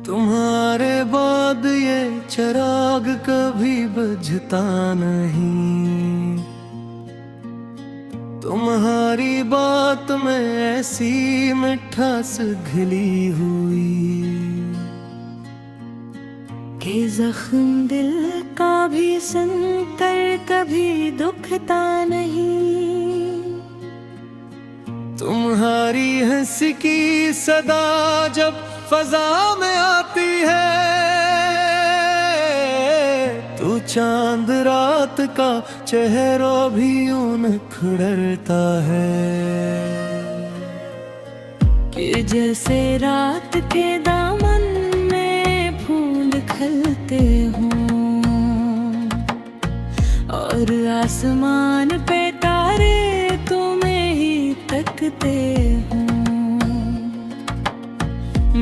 तुम्हारे बाद ये चिराग कभी बुझता नहीं, तुम्हारी बात में ऐसी मिठास घिली हुई कि जख्म दिल का भी सुनकर कभी दुखता नहीं। तुम्हारी हंसी की सदा जब फजा में आती है, तो चांद रात का चेहरा भी उनखड़ता है। कि जैसे रात के दामन में फूल खिलते हों और आसमान पे तारे तुम्हें ही तकते हों।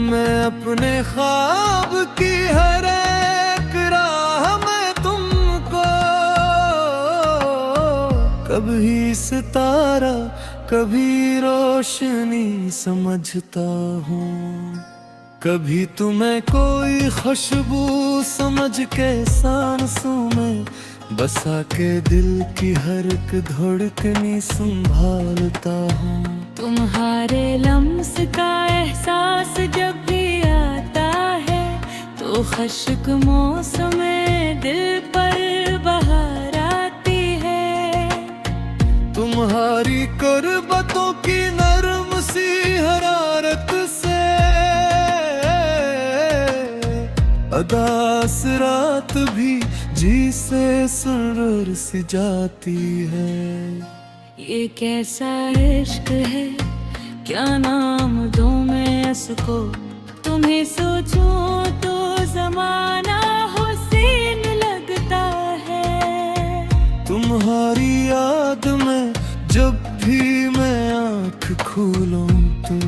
मैं अपने ख्वाब की हर एक राह में तुमको कभी सितारा कभी रोशनी समझता हूँ। कभी तुम्हें कोई खुशबू समझ के सांसों में बसा के दिल की हर एक धड़कनी संभालता हूँ। तुम्हारे लम्स का एहसास जब भी आता है तो खुश्क मौसम में दिल पर बहार आती है। तुम्हारी कुर्बतों की नरम सी हरारत से अदास रात भी जी से सुरूर सी जाती है। ये कैसा इश्क है, क्या नाम दूं मैं इसको, तुम्हें सोचूं तो जमाना हुसैन लगता है। तुम्हारी याद में जब भी मैं आँख खोलूं तो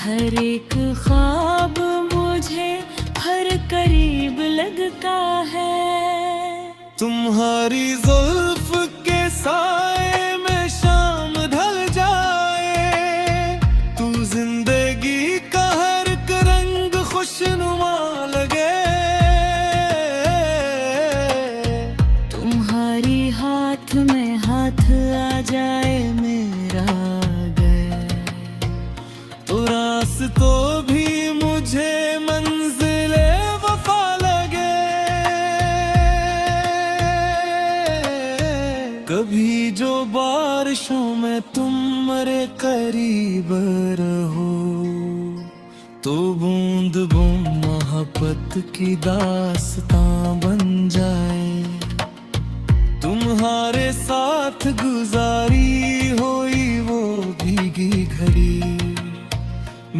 हर एक ख्वाब मुझे हर करीब लगता है। तुम्हारी जुल्फ के साए में शाम ढल जाए, तू जिंदगी का हर एक रंग खुशनुमा लगे। तुम्हारी हाथ में हाथ आ जाए मेरा गए तो रास्तों भी मुझे मंजिले वफा लगे। कभी जो बारिशों में तुम मेरे करीब रहो तो बूंद बूंद मोहब्बत की दास्तां बन जाए। तुम्हारे साथ गुजारी हुई वो भीगी घड़ी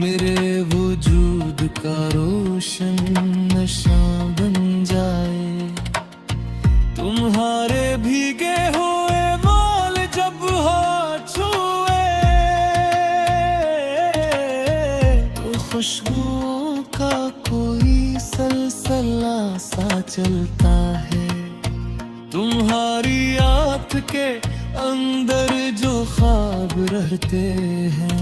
मेरे वजूद का रोशन नशा बन जाए। तुम्हारे भीगे हुए बाल जब हाथ छुए तो खुशबुओं का कोई सलसला सा चलता है। तुम्हारी आँख के अंदर जो ख्वाब रहते हैं,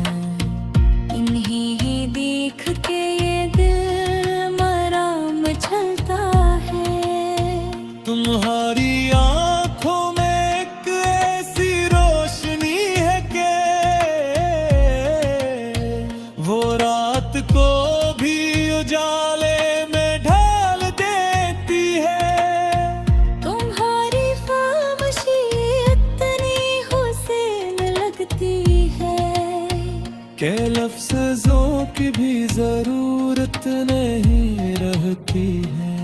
इन्हीं ही देख के ये दिल मराम चलता है। तुम्हारी आँखों में एक ऐसी रोशनी है कि वो रात को भी उजाले में ढाल देती है। तुम्हारी खामोशी इतनी हुसैन लगती है के लफ्ज़ों की भी जरूरत नहीं रहती है।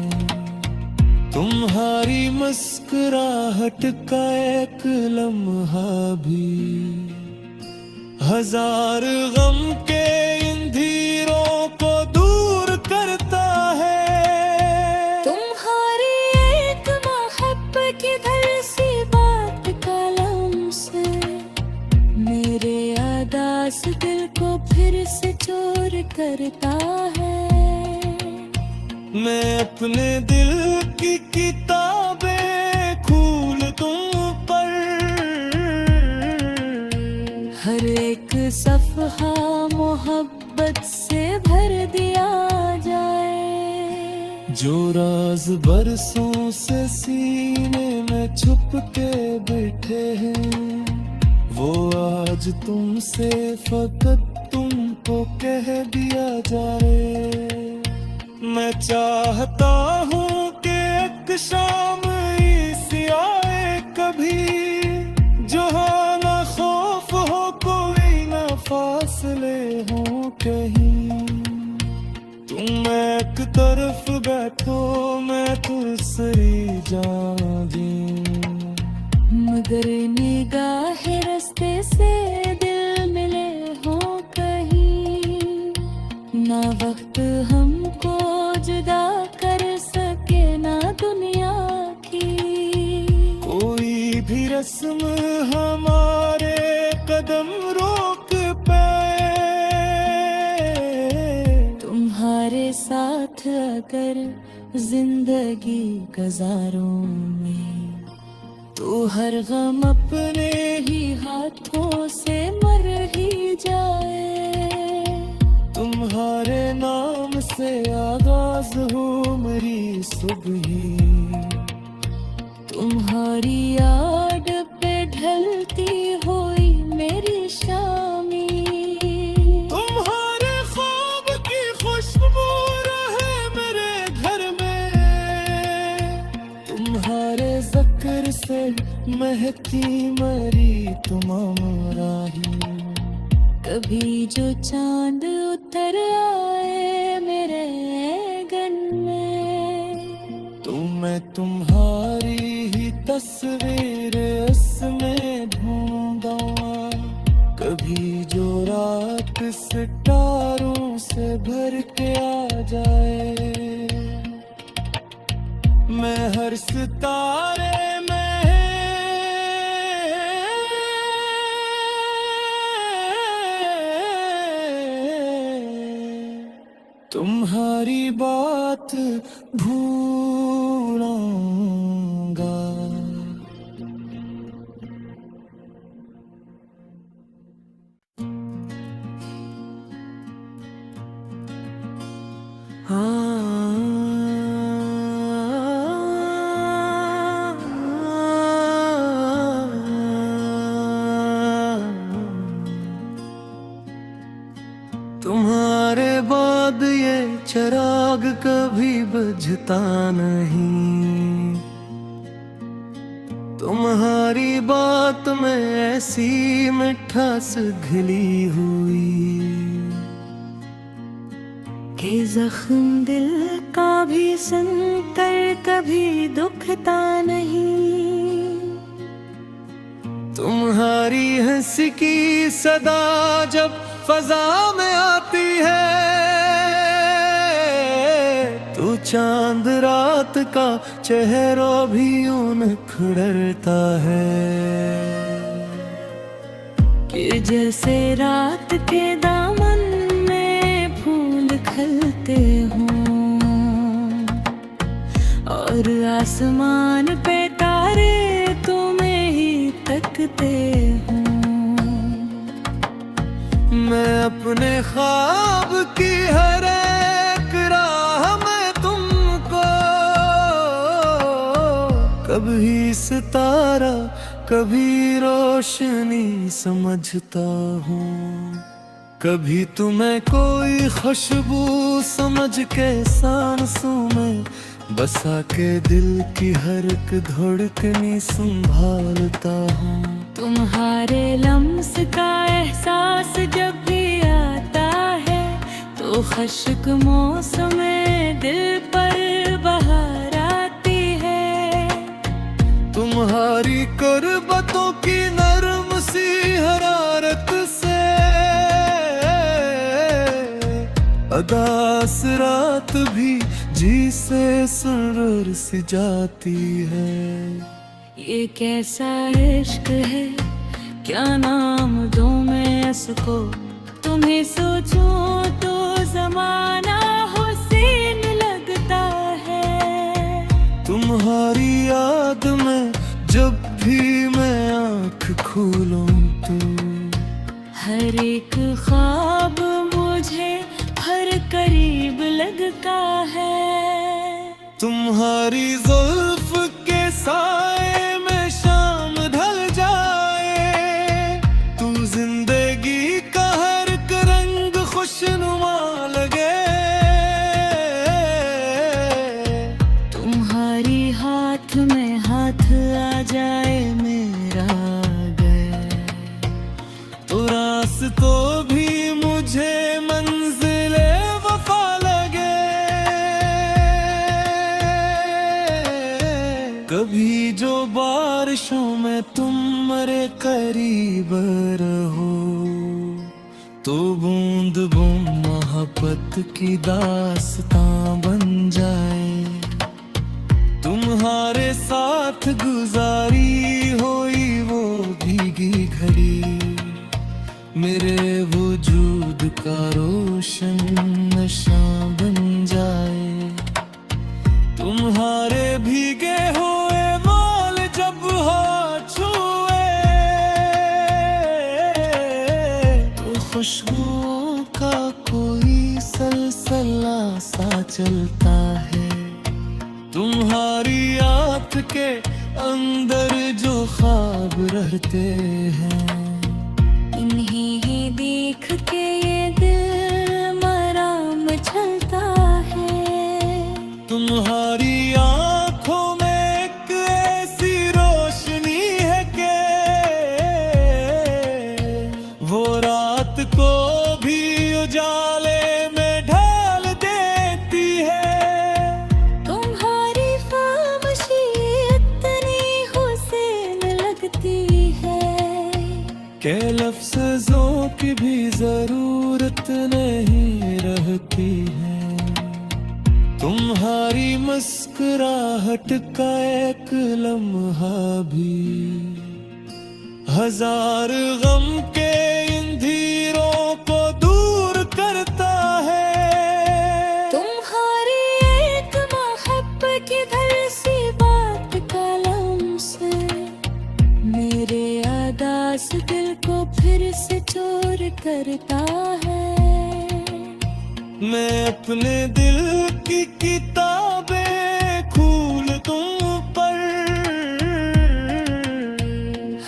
तुम्हारी मुस्कुराहट का एक लम्हा भी हजार गम के अंधेरों को दूर करता है। तुम्हारी एक मोहब्बत की धरसी बात का लम्स मेरे आदास दिल को फिर से चोर करता है। मैं अपने दिल की किताबें खोल तुम पर, हर एक सफ़हा मोहब्बत से भर दिया जाए। जो राज बरसों से सीने में छुप के बैठे हैं, वो आज तुमसे फकत तुमको कह दिया जाए। मैं चाहता हूँ कि एक शाम ऐसी आए कभी, जो ना खौफ हो कोई ना फासले हो कहीं। तुम एक तरफ बैठो मैं दूसरी जाऊं, मगर निगाहे रास्ते से दिल मिले हो कहीं, ना वक्त हमको जुदा कर सके ना दुनिया की। कोई भी रस्म हमारे कदम रोक पाए, तुम्हारे साथ अगर जिंदगी गुजारूं मैं, तो हर गम अपने ही हाथों से मर ही जाए। तुम्हारे नाम से आगाज हो मेरी सुबह, तुम्हारी याद पे ढलती हुई मेरी शामी। तुम्हारे ख्वाब की खुशबू रहे मेरे घर में, तुम्हारे जिक्र से महकी मरी तमाम राही। कभी जो चांद उतर आए मेरे गन में, तो मैं तुम्हारी ही तस्वीर इसमें ढूंढा। कभी जो रात सितारों से भर के आ जाए, मैं हर सितारे में तुम्हारी बात भूलूंगा। तुम्हारे बाद ये चिराग कभी बुझता नहीं, तुम्हारी बात में ऐसी मिठास घिली हुई, कि जख्म दिल का भी सुनकर कभी दुखता नहीं। तुम्हारी हंसी की सदा जब फजा में आती है, तो चांद रात का चेहरा भी यूं निखरता है, कि जैसे रात के दामन में फूल खिलते हों, और आसमान पे तारे तुम्हें ही तकते हों। मैं अपने ख्वाब की हर एक राह में तुमको कभी सितारा कभी रोशनी समझता हूँ। कभी तुम्हें कोई खुशबू समझ के सांसों में बसा के दिल की हर एक धड़कनी संभालता हूँ। तुम्हारे लम्स का एहसास जब भी आता है, तो खुश्क मौसम में दिल पर बहार आती है। तुम्हारी कुर्बतों की नरम सी हरारत से अदास रात भी जी से सुरूर सी जाती है। ये कैसा इश्क है, क्या नाम दूं मैं इसको, तुम्हें सोचूं तो जमाना हुसैन लगता है। तुम खोलूं तू। हर एक ख्वाब मुझे हर करीब लगता है। तुम्हारी जुल्फ के साए में शाम ढल जाए, तू जिंदगी का हर एक रंग खुशनुमा लगे। तुम्हारी हाथ में हाथ आ जाए मेरा गए, तो रास्तों भी मुझे मंजिले वफा लगे। कभी जो बारिशों में तुम मेरे करीब रहो, तो बूंद बूंद मोहब्बत की दास्तां बन जाए। तुम्हारे साथ गुजारी हुई वो भीगी घड़ी, मेरे वजूद का रोशन नशा बन जाए। तुम्हारे भीगे हुए बाल जब हाथ छुए, तो खुशबुओं का कोई सलसला सा चलता है। तुम्हारी आँख के अंदर जो ख्वाब रहते हैं, इन्हीं ही देख के ये दिल मराम चलता है। तुम्हारी आँखों में एक ऐसी रोशनी है कि वो रात को भी उजाले में ढाल देती है। तुम्हारी खामोशी इतनी हुस्न लगती है के लफ्ज़ों की भी जरूरत नहीं रहती है। तुम्हारी मुस्कुराहट का एक लम्हा भी हजार गम के अंधेरों को दूर करता है। तुम्हारी एक मोहब्बत की धरसी बात का लम्स मेरे आदास दिल को फिर से चोर करता है। मैं अपने दिल की किताबें खोल दूं पर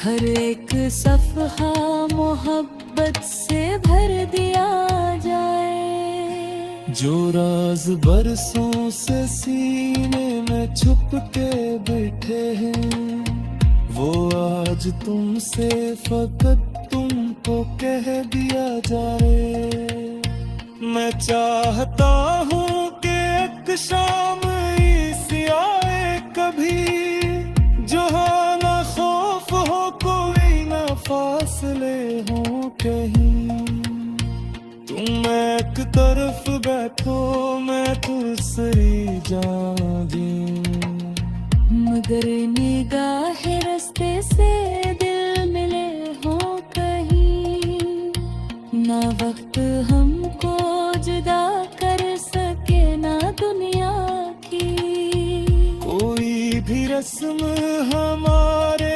हर एक सफ़हा मोहब्बत से भर दिया जाए। जो राज बरसों से सीने में छुप के बैठे हैं, वो आज तुमसे फकत तुमको कह दिया जाए। मैं चाहता हूँ कि एक शाम ऐसी आए कभी, जो ना खौफ हो कोई ना फासले हो कहीं। तुम एक तरफ बैठो मैं दूसरी जाऊं, मगर निगाह रास्ते से दिल मिले हो कहीं। ना वक्त हमको जुदा कर सके ना दुनिया की कोई भी रस्म हमारे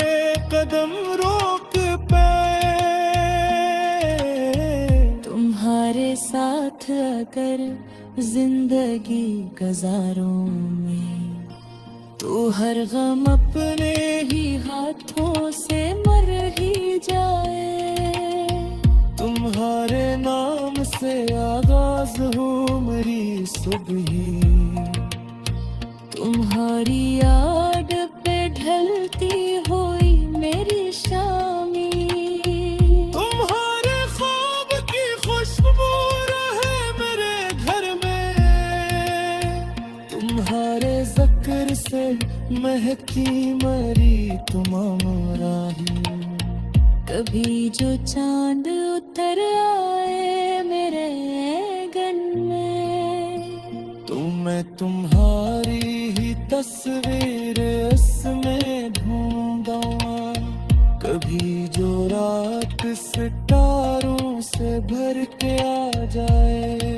कदम रोक पाए। तुम्हारे साथ अगर जिंदगी गुजारूं मैं, तो हर गम अपने ही हाथों से मर ही जाए। तुम्हारे नाम से आगाज हो मेरी सुबह, तुम्हारी याद पे ढलती हुई मेरी शामी। तुम्हारे ख्वाब की खुशबू रहे मेरे घर में, तुम्हारे जिक्र से महकी मरी तमाम राहें। कभी जो चांद उतर आए मेरे गन में, तो मैं तुम्हारी ही तस्वीर इसमें ढूंढा। कभी जो रात सितारों से भर के आ जाए,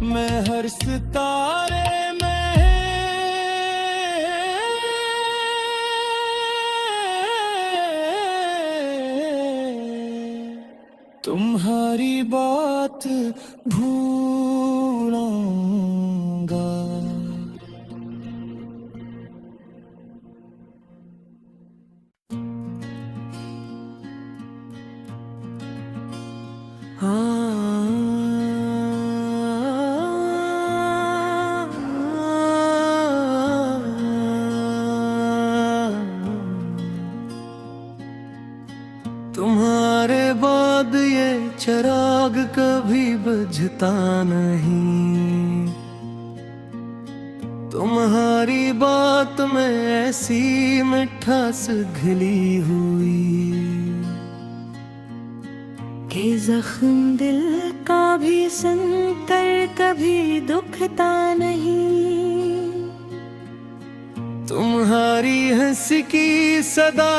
मैं हर सितारे में बात भूलूंगा। तुम्हारे बाद ये चिराग कभी बुझता नहीं, तुम्हारी बात में ऐसी मिठास घिली हुई कि जख्म दिल का भी सुनकर कभी दुखता नहीं। तुम्हारी हंसी की सदा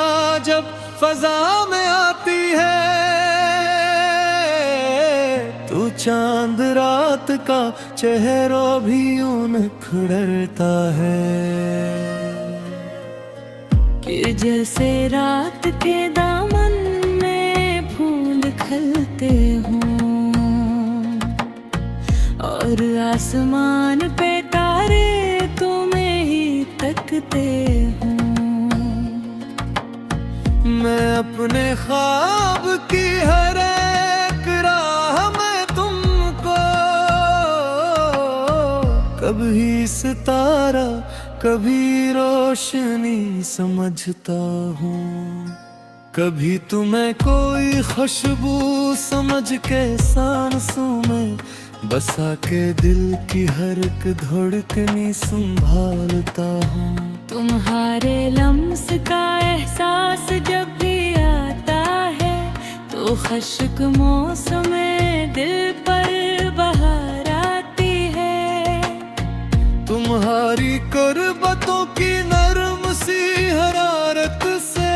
जब फजा में आती है, तो चांद रात का चेहरा भी यूं निखरता है कि जैसे रात के दामन में फूल खिलते हों और आसमान पे तारे तुम्हें ही तकते हों। मैं अपने ख्वाब की हर एक राह में तुमको कभी सितारा कभी रोशनी समझता हूँ, कभी तुम्हें कोई खुशबू समझ के सांसों में बसा के दिल की हर एक धड़कनी संभालता हूँ। तुम्हारे लम्स का एहसास जब भी आता है तो खुशक मौसम में दिल पर बहार आती है। तुम्हारी कुर्बतों की नरम सी हरारत से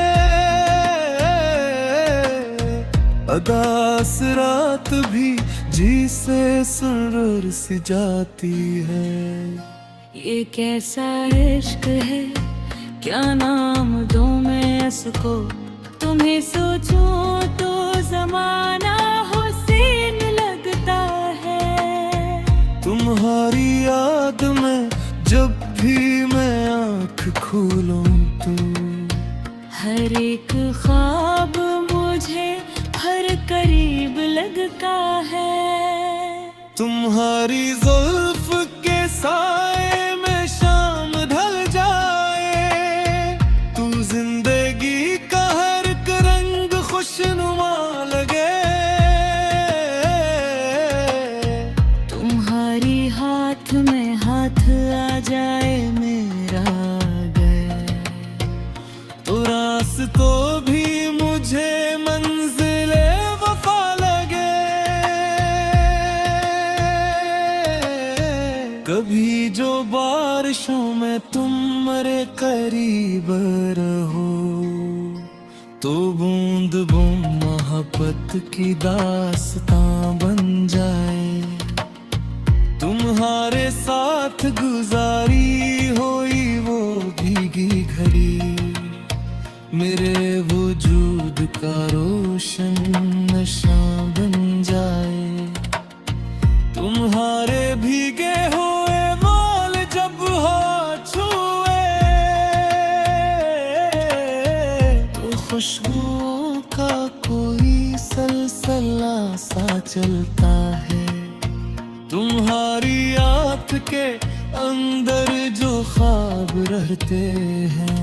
अदास रात भी जी से सुरूर सी जाती है। ये कैसा इश्क है, क्या नाम दूं मैं इसको, तुम्हें सोचूं तो जमाना हुसैन लगता है। तुम्हारी याद में जब भी मैं आँख खोलूं तो हर एक ख्वाब मुझे हर करीब लगता है। तुम्हारी जुल्फ के साए में शाम ढल जाए, तू जिंदगी का हर एक रंग खुशनुमा लगे। तुम्हारी हाथ में हाथ आ जाए मेरा गए तो रास्तों भी मुझे मंजिले वफा लगे। कभी जो बारिशों में तुम मेरे करीब रहो, तो बूंद बूंद मोहब्बत की दास्तां बन जाए। तुम्हारे साथ गुजारी हुई वो भीगी घड़ी मेरे वजूद का रोशन नशा बन जाए। तुम्हारे भीगे हुए बाल जब हाथ छुए तो खुशबुओं का कोई सलसला सा चलता है। तुम्हारी आँख के अंदर जो ख्वाब रहते हैं,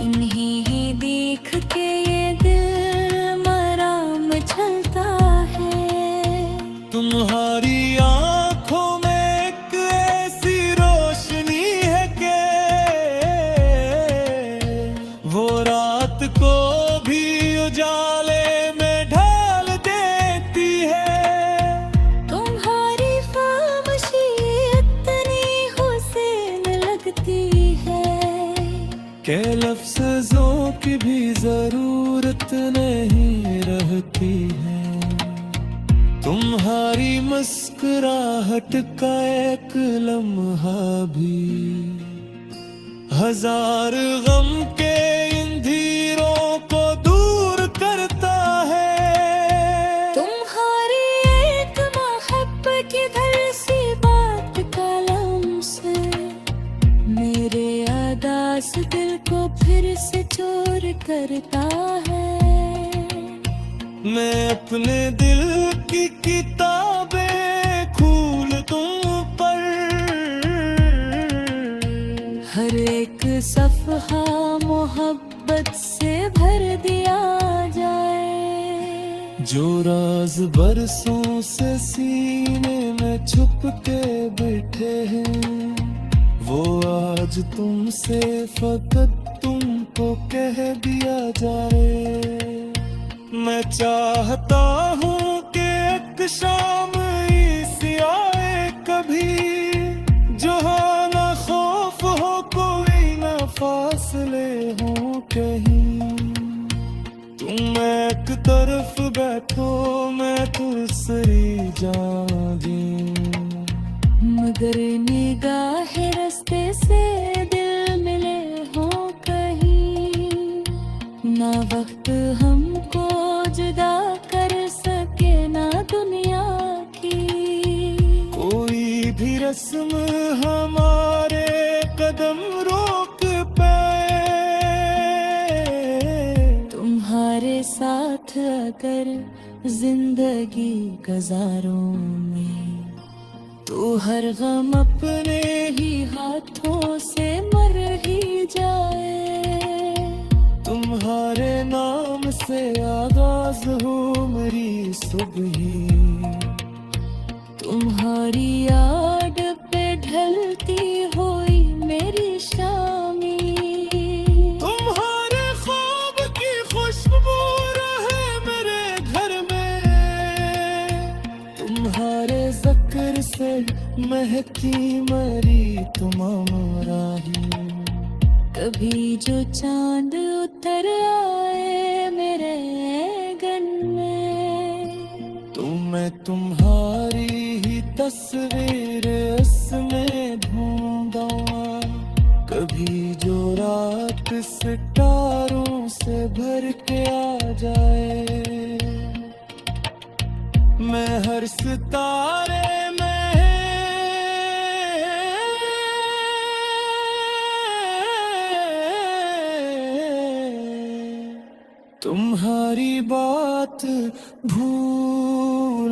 इन्हीं ही देख के ये दिल मराम चलता है। तुम्हारी आँखों में एक ऐसी रोशनी है कि वो रात को भी उजाले में ढाल देती है। तुम्हारी खामोशी इतनी हुसैन लगती है के लफ्ज़ों की भी जरूरत नहीं रहती है। तुम्हारी मुस्कुराहट का एक लम्हा भी हजार गम के अंधेरों को दूर करता है। तुम्हारा मेरे से चोर करता है। मैं अपने दिल की किताबें खोल दूं पर हर एक सफ़हा मोहब्बत से भर दिया जाए। जो राज बरसों से सीने में छुप के बैठे हैं, वो आज तुमसे फकत तुमको कह दिया जाए। मैं चाहता हूँ कि एक शाम ऐसी आए कभी, जो ना खौफ हो कोई ना फासले हो कहीं। तुम एक तरफ बैठो मैं दूसरी जाऊं, मगर निगाह रास्ते से दिल मिले हो कहीं। ना वक्त हमको जुदा कर सके ना दुनिया की कोई भी रस्म हमारे कदम रोक पाए। तुम्हारे साथ अगर जिंदगी गुजारूं मैं, तो हर गम अपने ही हाथों से मर ही जाए। तुम्हारे नाम से आगाज हो मेरी सुबह, तुम्हारी याद पे ढलती हुई मेरी शामी। तुम्हारे ख्वाब की खुशबू रहे मेरे घर में, तुम्हारे जिक्र से महकी मरी तमाम राही। कभी जो चांद उतर आए मेरे गन में, तो मैं तुम्हारी ही तस्वीर इसमें ढूंढा। कभी जो रात सितारों से भर के आ जाए, मैं हर सितारे में तुम्हारी बात भूलूंगा।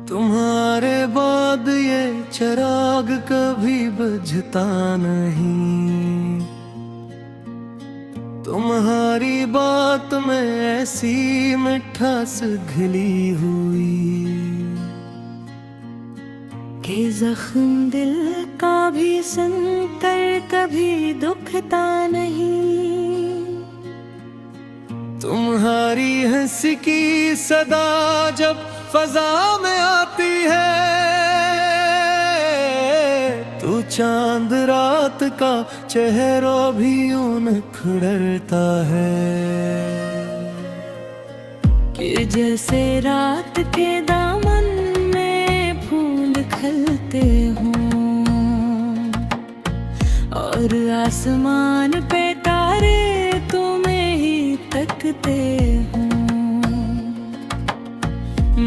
तुम्हारे बाद ये चिराग कभी बुझता नहीं। तुम्हारी बात में ऐसी मिठास घिली हुई कि जख्म दिल का भी सुनकर कभी दुखता नहीं। तुम्हारी हंसी की सदा जब फजा में आती है, तो चांद रात का चेहरा भी यूं निखरता है। कि जैसे रात के दामन में फूल खिलते हों और आसमान पे तारे तुम्हें ही तकते हों।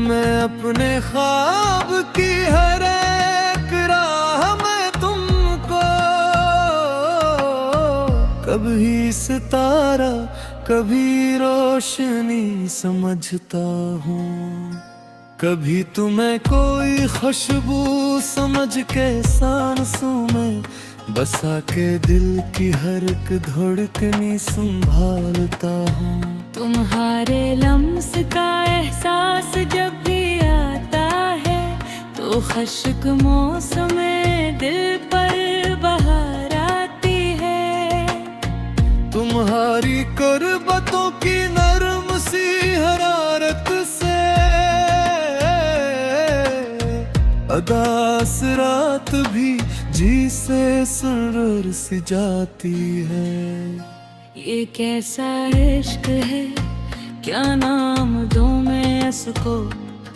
मैं अपने ख्वाब की हर एक राह में तुमको कभी सितारा कभी रोशनी समझता हूँ। कभी तुम्हें कोई खुशबू समझ के सांसों में बसा के दिल की हर एक धड़कनी संभालता हूँ। तुम्हारे लम्स का एहसास जब भी आता है, तो खुश्क मौसम में दिल पर बहार आती है। तुम्हारी कुर्बतों की नरम सी हरारत से अदास रात भी जी से सुरूर सी जाती है। ये कैसा इश्क है, क्या नाम दूं मैं इसको,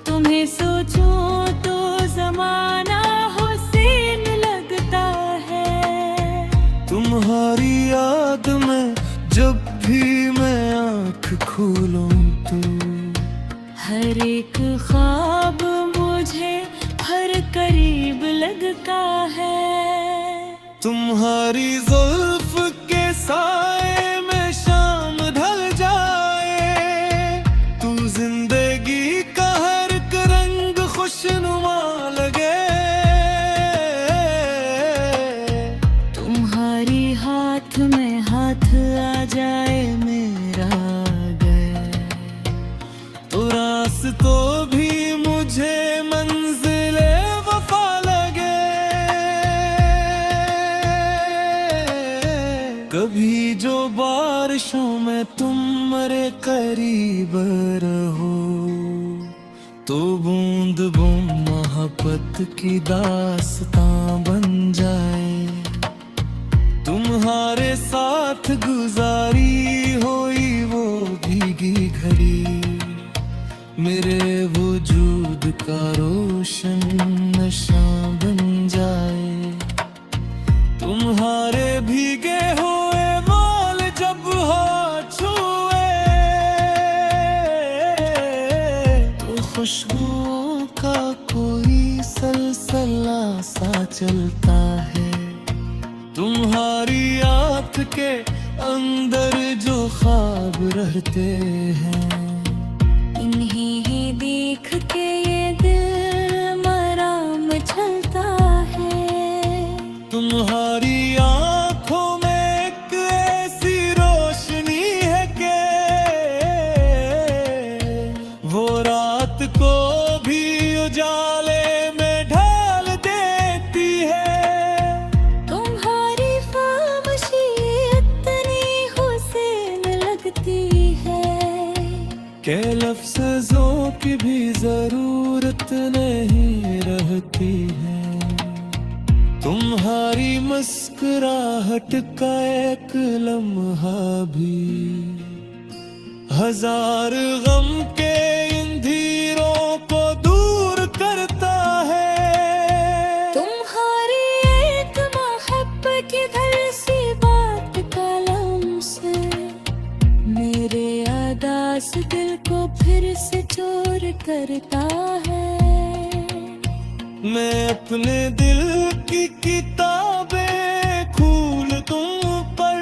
तुम तुम्हें सोचूं तो जमाना हुसैन लगता है। तुम्हारी याद में जब भी मैं आँख खोलूं तो हर एक ख्वाब मुझे हर करीब लगता है। तुम्हारी जुल्फ के साए में शाम ढल जाए, तू जिंदगी का हर एक रंग खुशनुमा लगे। तुम्हारी हाथ में हाथ आ जाए मेरा अगर, तो रास्तों भी मुझे मंजिले वफा लगे। कभी जो बारिशों में तुम मेरे करीब रहो, तो बूंद बूंद मोहब्बत की दास्तां बन जाए। तुम्हारे साथ गुजारी हुई वो भीगी घड़ी मेरे वजूद का रोशन नशा बन जाए। तुम्हारे भीगे हुए बाल जब हाथ छुए, तो खुशबुओं का कोई सलसला सा चलता है। तुम्हारी आँख के अंदर जो ख्वाब रहते हैं, इन्हीं ही देख के ये दिल मराम चलता है। तुम्हारी आँखों में एक ऐसी रोशनी है कि वो रात को भी उजाले में ढाल देती है। तुम्हारी खामोशी इतनी हुसैन लगती है के लफ्ज़ों की भी जरूरत नहीं रहती है। तुम्हारी मुस्कुराहट का एक लम्हा भी हजार गम के अंधेरों को दूर करता है। तुम्हारी एक मोहब्बत की धरसी बात का लम्स मेरे आदास दिल को फिर से चोर करता है। मैं अपने दिल की किताबें खोल दूं पर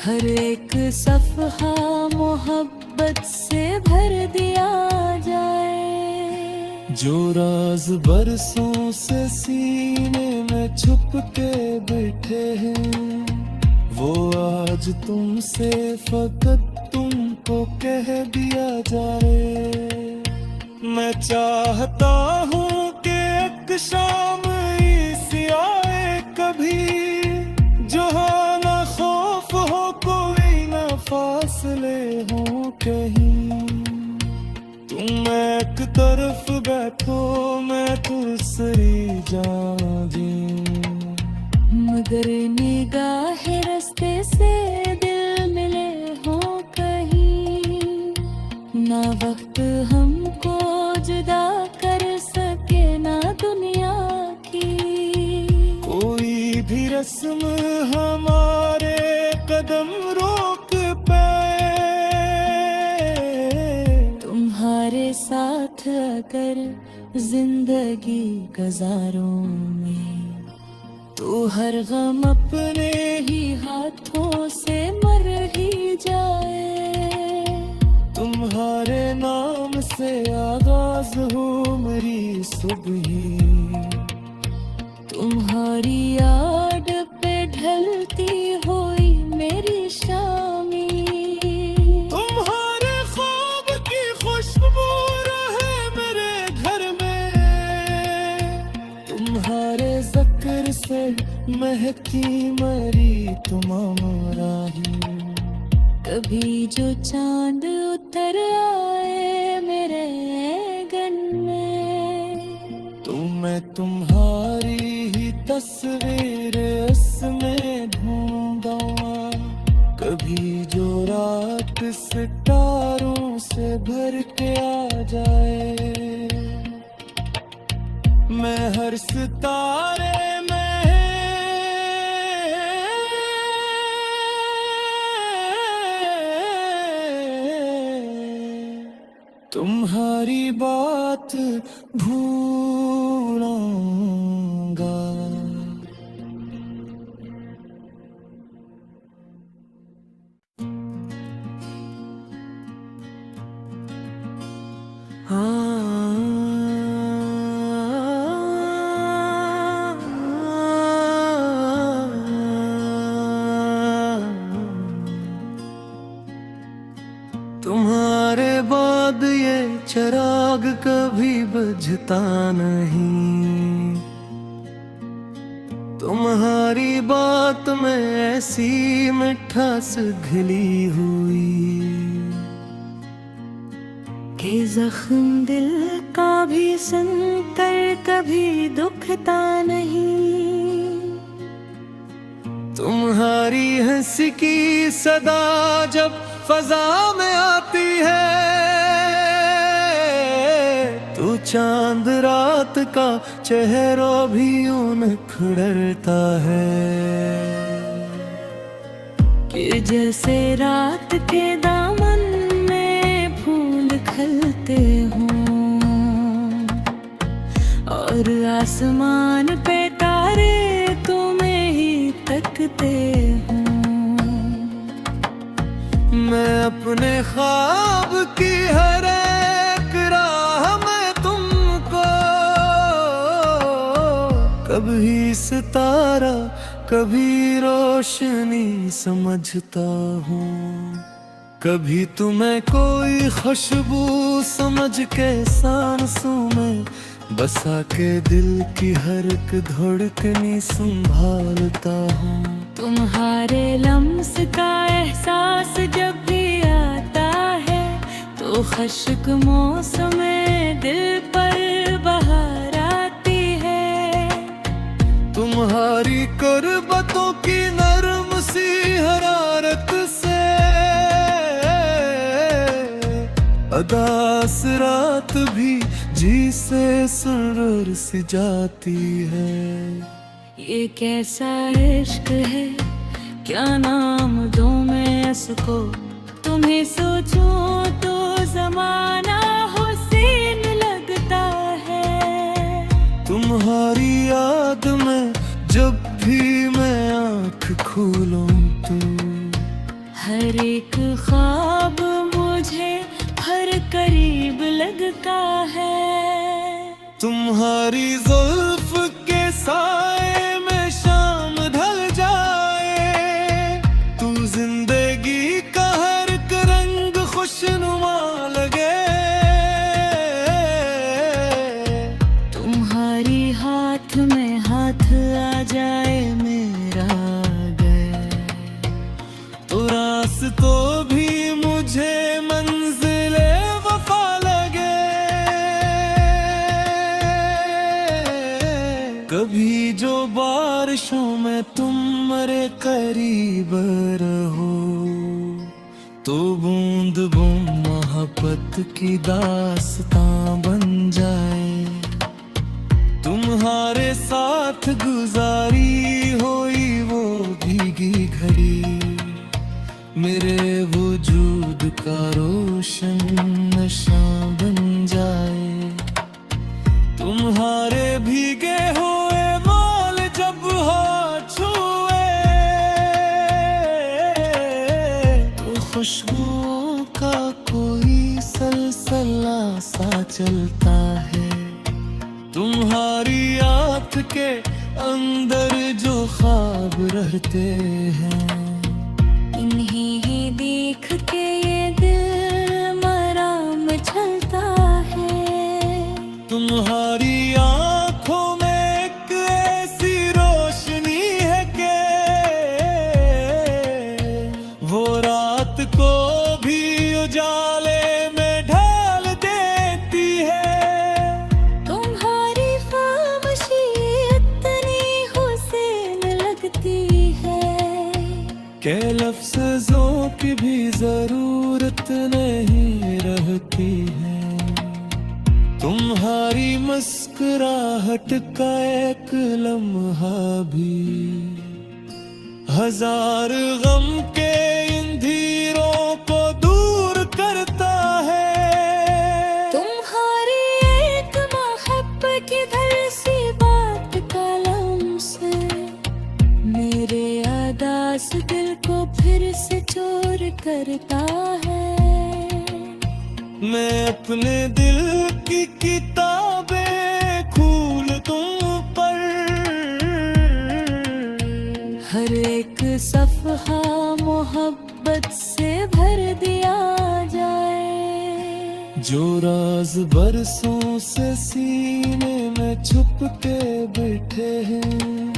हर एक सफ़हा मोहब्बत से भर दिया जाए। जो राज बरसों से सीने में छुप के बैठे हैं, वो आज तुमसे फकत तुमको कह दिया जाए। मैं चाहता हूँ कि एक शाम ऐसी आए कभी, जो ना खौफ हो कोई ना फासले हो कहीं। तुम एक तरफ बैठो मैं दूसरी जाऊं, मगर निगाह रास्ते से दिल मिले हो कहीं। ना वक्त हमको जुदा कर सके ना दुनिया की कोई भी रस्म हमारे कदम रोक पाए। तुम्हारे साथ अगर जिंदगी गुजारूं मैं, तो हर गम अपने ही हाथों से मर ही जाए। तुम्हारे नाम से आगाज हो मेरी सुबह, तुम्हारी याद पे ढलती हुई मेरी शामी। तुम्हारे ख्वाब की खुशबू रहे मेरे घर में, तुम्हारे जिक्र से महकी मरी तुम्हारा राही। कभी जो चांद उतर आए मेरे गन में, तो मैं तुम्हारी ही तस्वीर इसमें ढूंढूंगा। कभी जो रात सितारों से भर के आ जाए। मैं हर सितारे में तुम्हारी बात भूलूंगा। तुम्हारे बाद ये चिराग कभी बुझता नहीं। तुम्हारी बात में ऐसी मिठास घिली हुई कि जख्म दिल का भी सुनकर कभी दुखता नहीं। तुम्हारी हंसी की सदा जब फजा में आती है, तो चांद रात का चेहरा भी यूं निखरता है कि जैसे रात के दामन में फूल खिलते हों और आसमान पे तारे तुम्हें ही तकते हों। मैं अपने ख्वाब की हर एक राह में तुमको कभी सितारा कभी रोशनी समझता हूँ। कभी तुम्हें कोई खुशबू समझ के सांसों में बसा के दिल की हर एक धड़कनी संभालता हूँ। तुम्हारे लम्स का एहसास जब भी आता है तो खुश्क मौसम में दिल पर बहार आती है। तुम्हारी कुर्बतों की नरम सी हरारत से अदास रात भी जी से सुरूर सी जाती है। ये कैसा इश्क है, क्या नाम दूं मैं इसको। तुम्हें सोचूं तो जमाना हुसैन लगता है। तुम्हारी याद में जब भी मैं आँख खोलूं तो हर एक ख्वाब मुझे हर करीब लगता है। तुम्हारी जुल्फ के साए में शाम ढल जाए, तू जिंदगी का हर एक रंग खुशनुमा लगे। तुम्हारी हाथ में हाथ आ जाए मेरा गए तो रास्तों भी मुझे मंजिले वफा लगे। कभी जो बारिशों में तुम मेरे करीब रहो तो बूंद बूंद मोहब्बत की दास्तां बन जाए। तुम्हारे साथ गुजारी हुई वो भीगी घड़ी मेरे वजूद का रोशन नशा बन जाए। तुम्हारे भीगे हुए बाल जब हाथ छुए तो खुशबुओं का कोई सलसला सा चलता है। तुम्हारी आँख के अंदर जो ख्वाब रहते हैं इन्हीं ही देख के ये दिल मराम चलता है। तुम्हारी आँखों में एक ऐसी रोशनी है कि वो रात को भी उजाले में ढाल देती है। तुम्हारी खामोशी इतनी हुसैन लगती है के लफ्ज़ों की भी जरूरत नहीं रहती है। तुम्हारी मुस्कुराहट का एक लम्हा भी हजार गम के अंधेरों को दूर करता है। तुम्हारी एक मोहब्बत की धरसी बात कलम से मेरे आदास दिल को फिर से चोर करता है। मैं अपने दिल की किताबें खोल दूं पर हर एक सफ़हा मोहब्बत से भर दिया जाए। जो राज बरसों से सीने में छुप के बैठे हैं,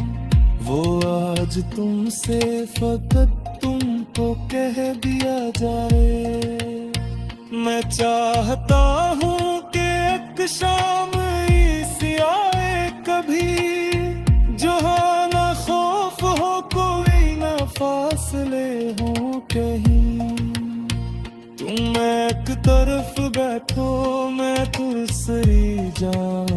वो आज तुमसे फकत तुमको कह दिया जाए। मैं चाहता हूँ कि एक शाम ऐसी आए कभी जहाँ ना खौफ हो कोई ना फासले हो कहीं। तुम एक तरफ बैठो मैं दूसरी जाऊं,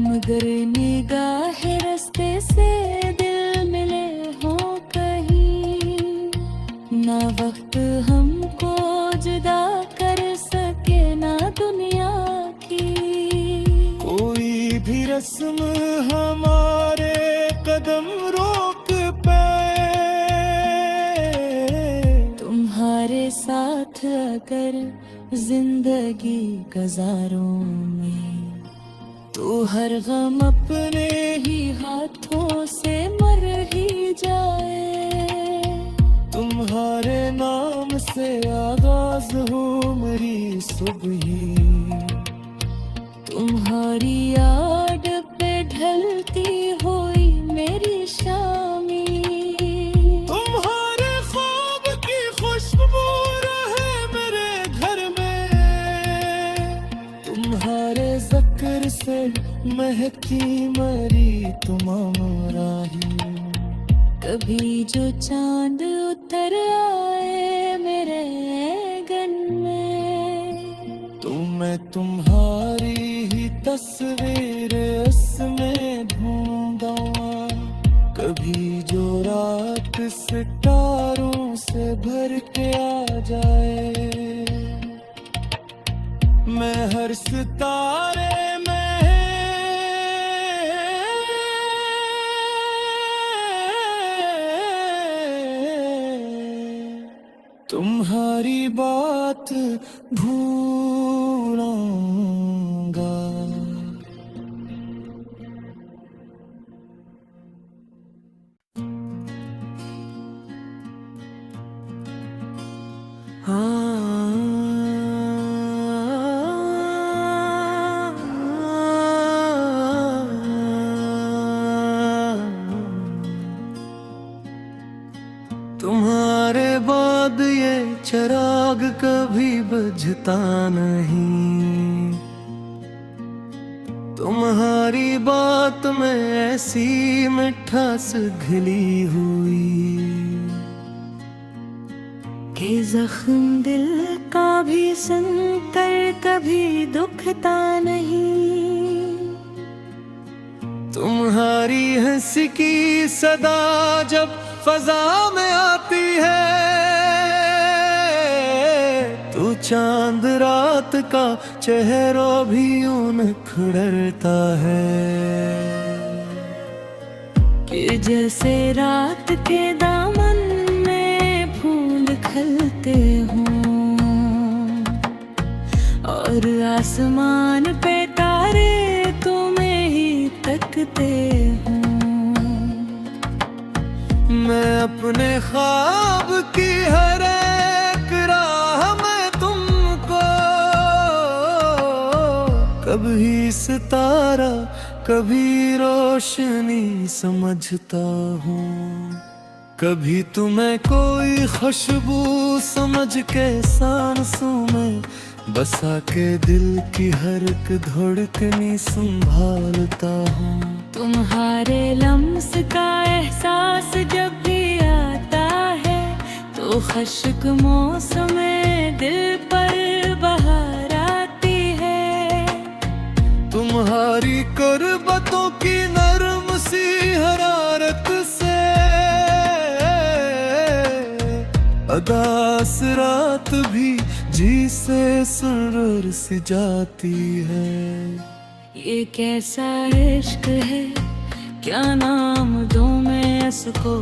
मगर निगाहे रास्ते से दिल मिले हो कहीं। ना वक्त हमको जुदा कर सके ना दुनिया की कोई भी रस्म हमारे कदम रोक पाए। तुम्हारे साथ अगर जिंदगी गुजारूं मैं तो हर गम अपने ही हाथों से मर ही जाए। तुम्हारे नाम से आगाज हो मेरी सुबह, तुम्हारी याद पे ढलती हुई मेरी शामी। तुम्हारे ख्वाब की खुशबू रहे मेरे घर में, तुम्हारे जिक्र से महकी मरी तुम्हारा ही। कभी जो चांद उतर आए मेरे गन में तो मैं तुम्हारी ही तस्वीर इसमें ढूंढा। कभी जो रात सितारों से भर के आ जाए, मैं हर सितारे में तुम्हारी बात भूलूंगा। तुम्हारे बाद ये चिराग कभी बुझता नहीं। तुम्हारी बात में ऐसी मिठास घिली हुई कि जख्म दिल का भी सुनकर कभी दुखता नहीं। तुम्हारी हंसी की सदा जब फजा में आती है, तो चांद रात का चेहरा भी यूं निखरता है। कि जैसे रात के दामन में फूल खिलते हों और आसमान पे तारे तुम्हें ही तकते हों। मैं अपने ख्वाब की हर एक राह में तुमको कभी सितारा कभी रोशनी समझता हूँ। कभी तुम्हें कोई खुशबू समझ के सांसों में बसा के दिल की हर एक धड़कनी संभालता हूँ। तुम्हारे लम्स का एहसास जब भी आता है अश्क मौसम दिल पर बहार आती है। तुम्हारी कुर्बतों की नरम सी हरारत से अदास रात भी जी से सुरूर सी जाती है। ये कैसा इश्क है, क्या नाम दूं मैं इसको,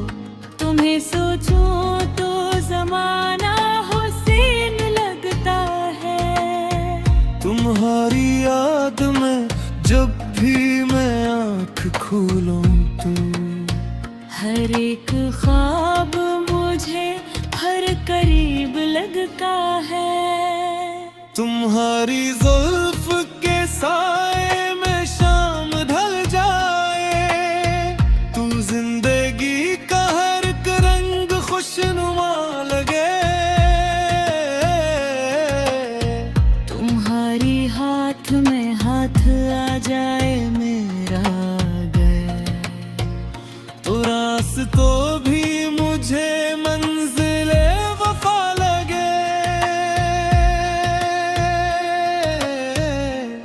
तुम्हें सोचूं तो जमाना हुसैन लगता है। तुम्हारी याद में जब भी मैं आँख खोलूं तो हर एक ख्वाब मुझे हर करीब लगता है। तुम्हारी जुल्फ के साए में शाम ढल जाए, तू जिंदगी का हर एक रंग खुशनुमा लगे। तुम्हारी हाथ में हाथ आ जाए मेरा गए, तो रास्तों भी मुझे मंजिले वफा लगे।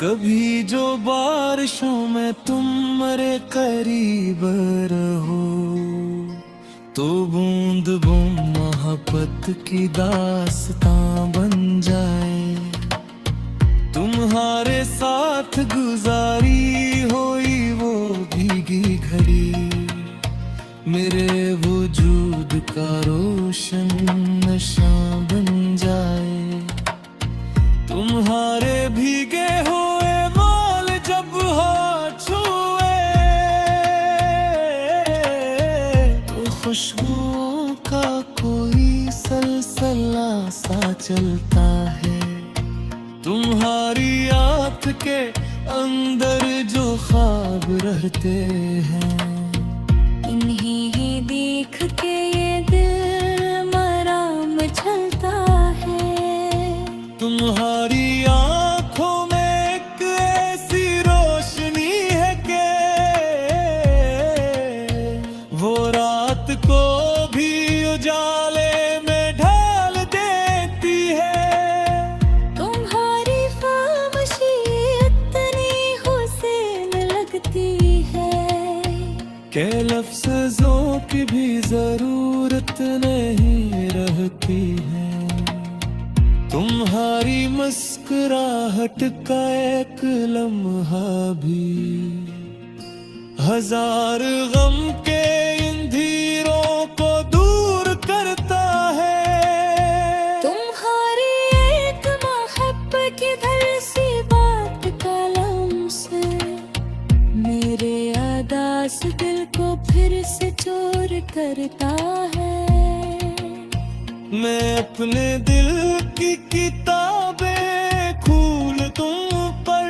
कभी जो बारिशों में तुम मेरे करीब रहो, तो बूंद बूंद मोहब्बत की दास्तां बन जाए। तुम्हारे साथ गुजारी हुई वो भीगी घड़ी मेरे वजूद का रोशन नशा बन जाए। तुम्हारे भीगे हुए बाल जब हाथ छुए, तो खुशबुओं का कोई सलसला सा चलता है। तुम्हारी आँख के अंदर जो ख्वाब रहते हैं, इन्हीं ही देख के ये दिल मराम चलता है। तुम्हारी आँखों में एक ऐसी रोशनी है कि वो रात को भी उजाले में ढाल देती है। तुम्हारी खामोशी इतनी हुसैन लगती है के लफ्ज़ों की भी जरूरत नहीं रहती है। तुम्हारी मुस्कुराहट का एक लम्हा भी हजार गम के अंधेरों को दूर करता है। तुम्हारी एक मोहब्बत की धरसी बात का लम्स मेरे आदास दिल को फिर से चोर करता है। मैं अपने दिल की किताबें खोल दूं पर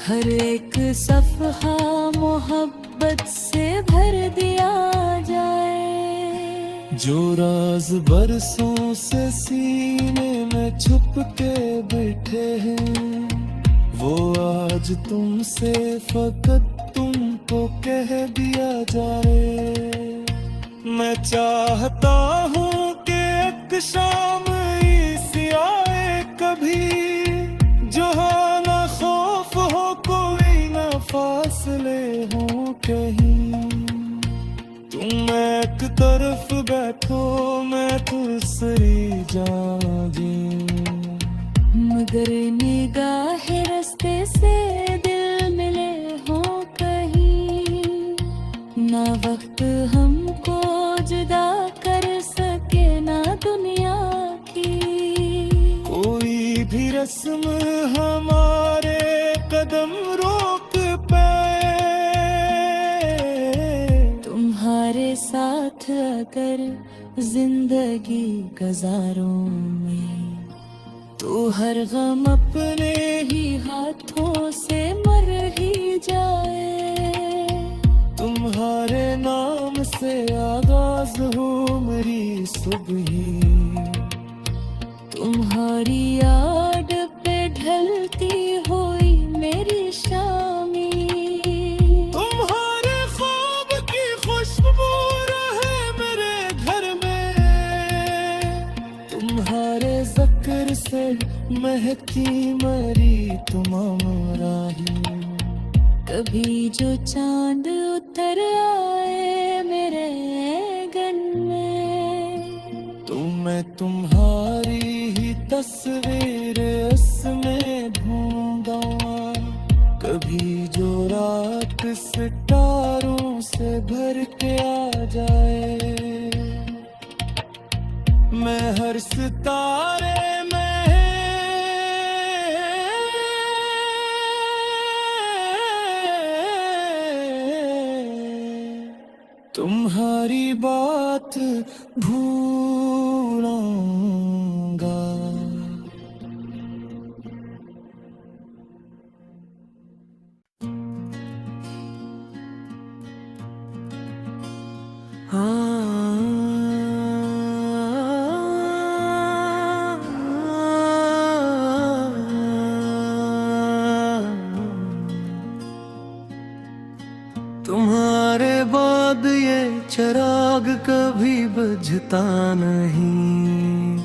हर एक सफ़हा मोहब्बत से भर दिया जाए। जो राज बरसों से सीने में छुप के बैठे हैं, वो आज तुमसे फकत तुमको कह दिया जाए। मैं चाहता हूँ कि एक शाम ऐसी आए कभी, जो ना खौफ हो कोई ना फासले हो कहीं। तुम एक तरफ बैठो मैं दूसरी जाऊं, मगर निगाह रास्ते से दिल मिले हो कहीं, ना वक्त हमको जुदा कर सके ना दुनिया की कोई भी रस्म हमारे कदम रोक पाए। तुम्हारे साथ अगर जिंदगी गुजारूं मैं, तो हर गम अपने ही हाथों से मर ही जाए। तुम्हारे नाम से आगाज हो मेरी सुबह, तुम्हारी याद पे ढलती हुई मेरी शामी। तुम्हारे ख्वाब की खुशबू रहे मेरे महकती मरी तुम राही। कभी जो चांद उतर आए मेरे गन में, तो मैं तुम्हारी ही तस्वीर इसमें ढूंढा। कभी जो रात सितारों से भर के आ जाए, मैं हर सितारे में तुम्हारी बात भूलूंगा। तुम्हारे बाद ये चिराग कभी बुझता नहीं।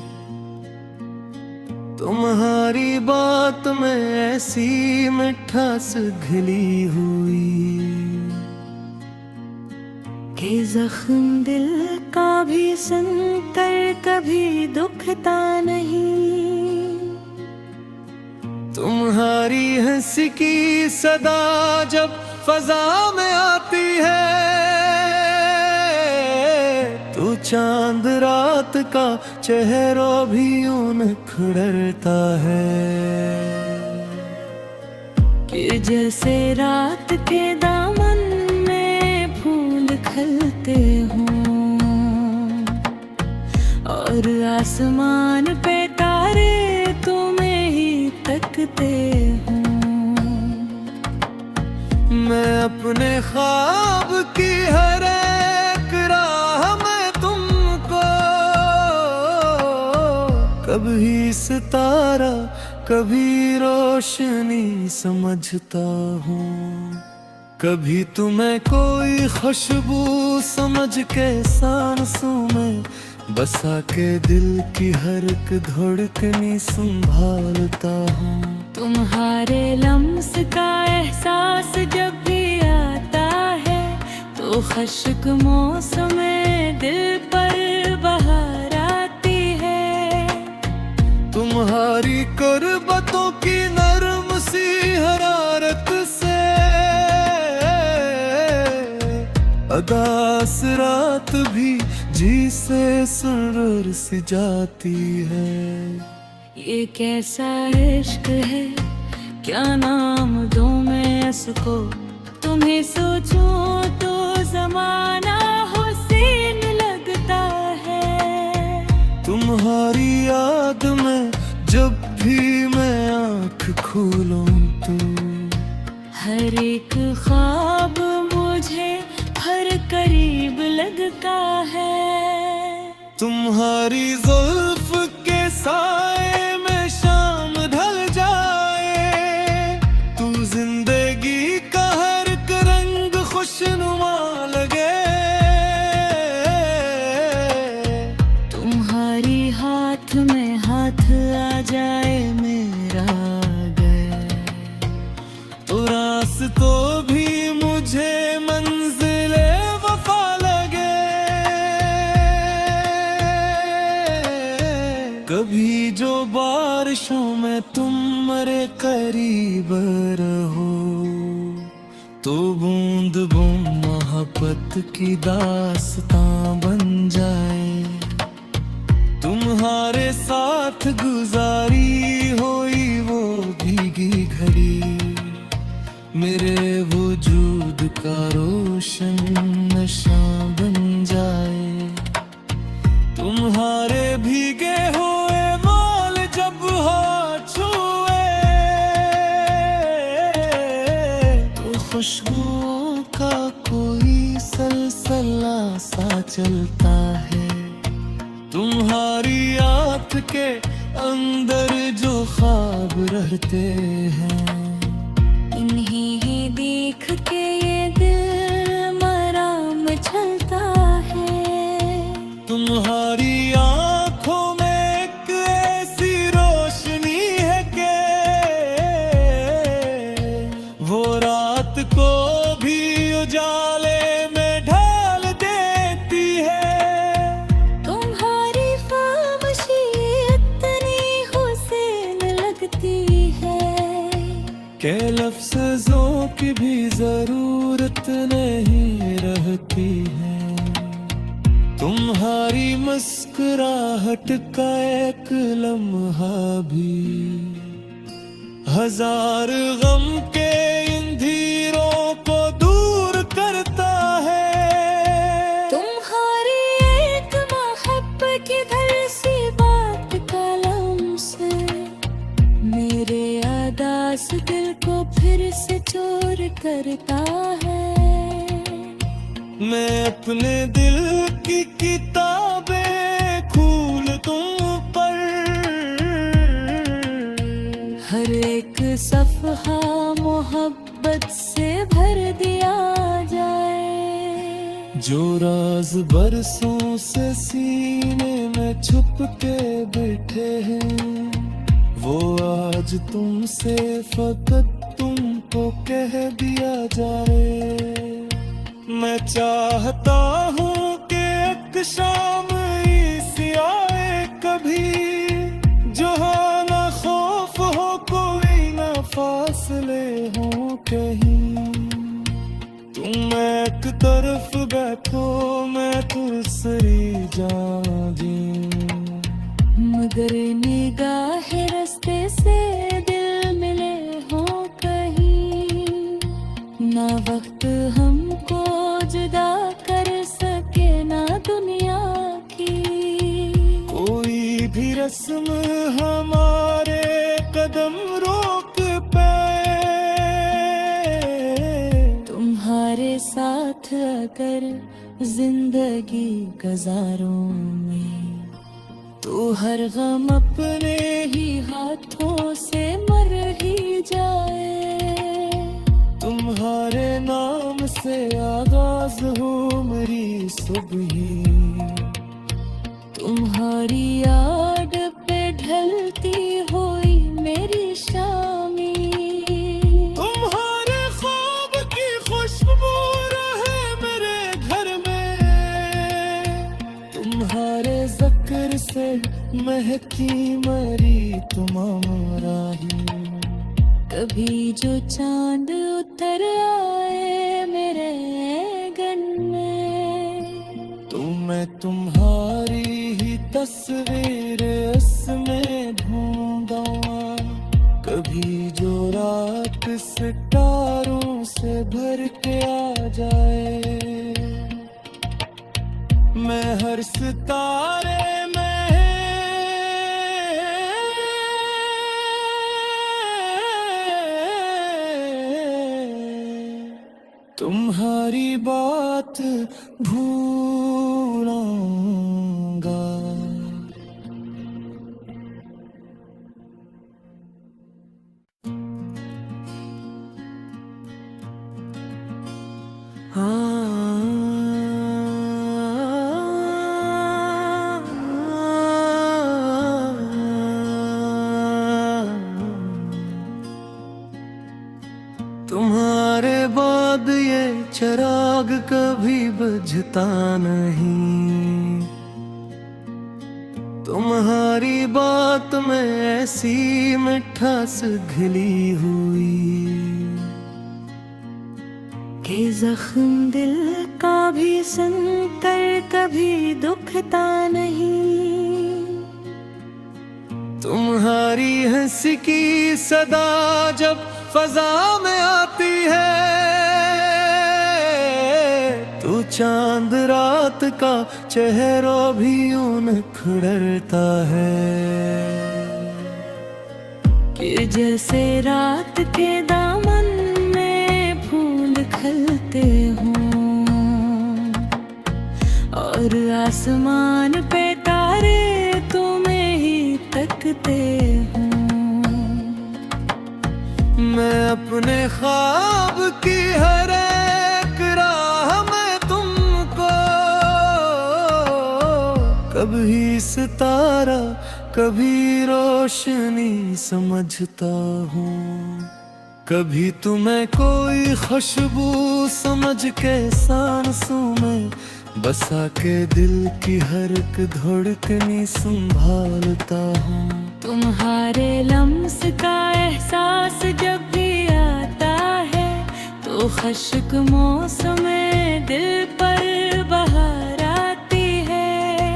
तुम्हारी बात में ऐसी मिठास घिली हुई कि जख्म दिल का भी सुनकर कभी दुखता नहीं। तुम्हारी हंसी की सदा जब फजा में आती है, तो चांद रात का चेहरा भी यूं निखरता है। कि जैसे रात के दामन में फूल खिलते हों और आसमान पे तारे तुम्हें ही तकते हों। मैं अपने ख्वाब की हर एक राह में तुमको कभी सितारा कभी रोशनी समझता हूँ। कभी तुम्हें कोई खुशबू समझ के सांसों में बसा के दिल की हर एक धड़कनी संभालता हूँ। तुम्हारे लम्स का एहसास जब भी आता है, तो खुश्क मौसम में दिल पर बहार आती है। तुम्हारी कुर्बतों की नरम सी हरारत से अदास रात भी जी से सुरूर सी जाती है। ये कैसा इश्क है, क्या नाम दूं मैं इसको। तुम्हें सोचूं तो जमाना हुसैन लगता है। तुम्हारी याद में जब भी मैं आँख खोलूं तो हर एक ख्वाब मुझे हर करीब लगता है। तुम्हारी जुल्फ के साए में शाम ढल जाए, तू जिंदगी का हर एक रंग खुशनुमा लगे। तुम्हारी हाथ में हाथ आ जाए मेरा गए, तो रास्तों भी मुझे मंजिले वफा लगे। कभी जो बारिशों में तुम मेरे करीब रहो, तो बूंद बूंद मोहब्बत की दास्तां बन जाए। तुम्हारे साथ गुजारी हुई वो भीगी घड़ी मेरे वजूद का रोशन नशा बन जाए। तुम्हारे भीगे हुए बाल जब हाथ छुए, तो खुशबुओं का कोई सलसला सा चलता है। तुम्हारी आँख के अंदर जो ख्वाब रहते हैं, इन्हीं ही देख के ये दिल मराम चलता है। तुम्हारी आँखों में एक ऐसी रोशनी प्याले में ढाल देती है। तुम्हारी खामोशी इतनी हुस्न लगती है के लफ्ज़ों की भी जरूरत नहीं रहती है। तुम्हारी मुस्कुराहट का एक लम्हा भी हजार गम के अंधेरों को दूर करता है। तुम्हारी एक मोहब्बत की धरसी बात कलम से मेरे आदास दिल को फिर से चोर करता है। मैं अपने दिल की किताबें खोल दूं पर हर एक सफ़हा मोहब्बत से भर दिया जाए। जो राज बरसों से सीने में छुप के बैठे हैं, वो आज तुमसे फकत तुमको कह दिया जाए। मैं चाहता हूँ कि एक शाम ऐसी आए कभी जो ना खौफ हो कोई ना फासले हो कहीं। तुम एक तरफ बैठो मैं दूसरी जाऊं, मगर निगाह रास्ते से दिल मिले हो कहीं। ना वक्त हमको जुदा कर सके ना दुनिया की कोई भी रस्म हमारे कदम रोक पाए। तुम्हारे साथ अगर जिंदगी गुजारूं मैं तो हर गम अपने ही हाथों से मर ही जाए। तुम्हारे नाम से आगाज हो मेरी सुबह, तुम्हारी याद पे ढलती हुई मेरी शामी। तुम्हारे ख्वाब की खुशबू रहे मेरे घर में। तुम्हारे जिक्र से महकी मरी तमाम राही। कभी जो चांद उतर आए मेरे गन में तो मैं तुम्हारी ही तस्वीर इसमें ढूंढा। कभी जो रात सितारों से भर के आ जाए। मैं हर सितारे तुम्हारी बात भूलूंगा। तुम्हारे बाद ये चिराग कभी बुझता नहीं। तुम्हारी बात में ऐसी मिठास घिली हुई कि जख्म दिल का भी सुनकर कभी दुखता नहीं। तुम्हारी हंसी की सदा जब फजा में आती है, तो चांद रात का चेहरा भी यूं खिलता है कि जैसे रात के दामन में फूल खिलते हों और आसमान पे तारे तुम्हें ही तकते हों। मैं अपने ख्वाब की हर एक राह में तुमको कभी सितारा कभी रोशनी समझता हूँ। कभी तुम्हें कोई खुशबू समझ के सांसों में बसा के दिल की हर एक धड़कनी संभालता हूँ। तुम्हारे लम्स का एहसास जब भी आता है तो खुश्क मौसम में दिल पर बहार आती है।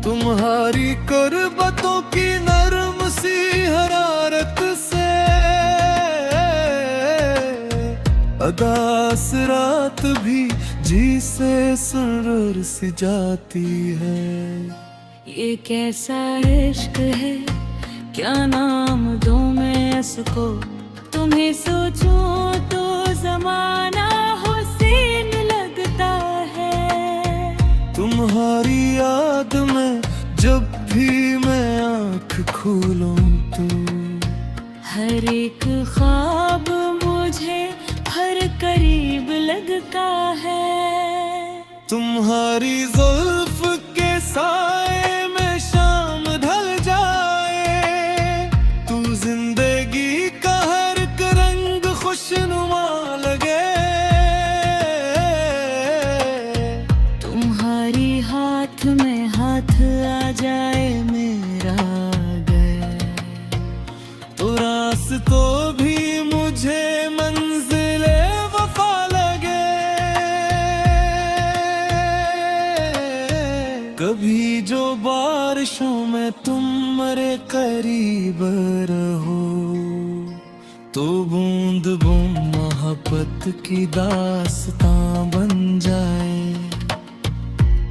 तुम्हारी कुर्बतों की नरम सी हरारत से अदास रात भी जी से सुर सी जाती है। ये कैसा इश्क है, क्या नाम दूं मैं इसको, तुम्हें सोचूं तो जमाना हुसैन लगता है। तुम्हारी याद में जब भी मैं आँख खोलूं तो हर एक ख्वाब मुझे हर करीब लगता है। तुम्हारी जुल्फ के साए में शाम ढल जाए, तू जिंदगी का हर एक रंग खुशनुमा लगे। तुम्हारी हाथ में हाथ आ जाए मेरा गए तो रास्तों भी मुझे मंजिले वफा लगे। कभी जो बारिशों में तुम मेरे करीब रहो तो बूंद बूंद मोहब्बत की दास्तां बन जाए।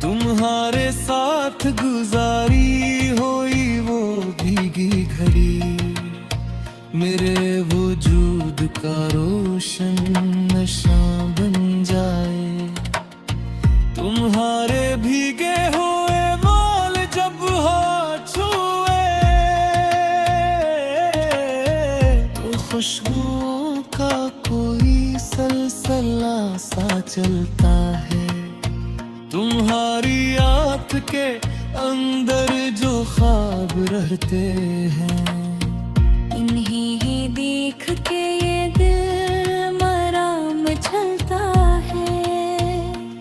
तुम्हारे साथ गुजारी हुई वो भीगी घड़ी मेरे वजूद का रोशन नशा बन जाए। तुम्हारे भीगे हुए बाल जब हाथ छुए तो खुशबुओं का कोई सलसला सा चलता है। तुम्हारी आँख के अंदर जो ख्वाब रहते हैं इन्हीं ही देख के ये दिल मराम चलता है।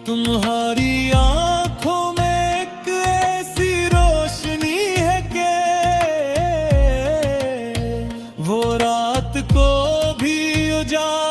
तुम्हारी आँखों में एक ऐसी रोशनी है कि वो रात को भी उजाला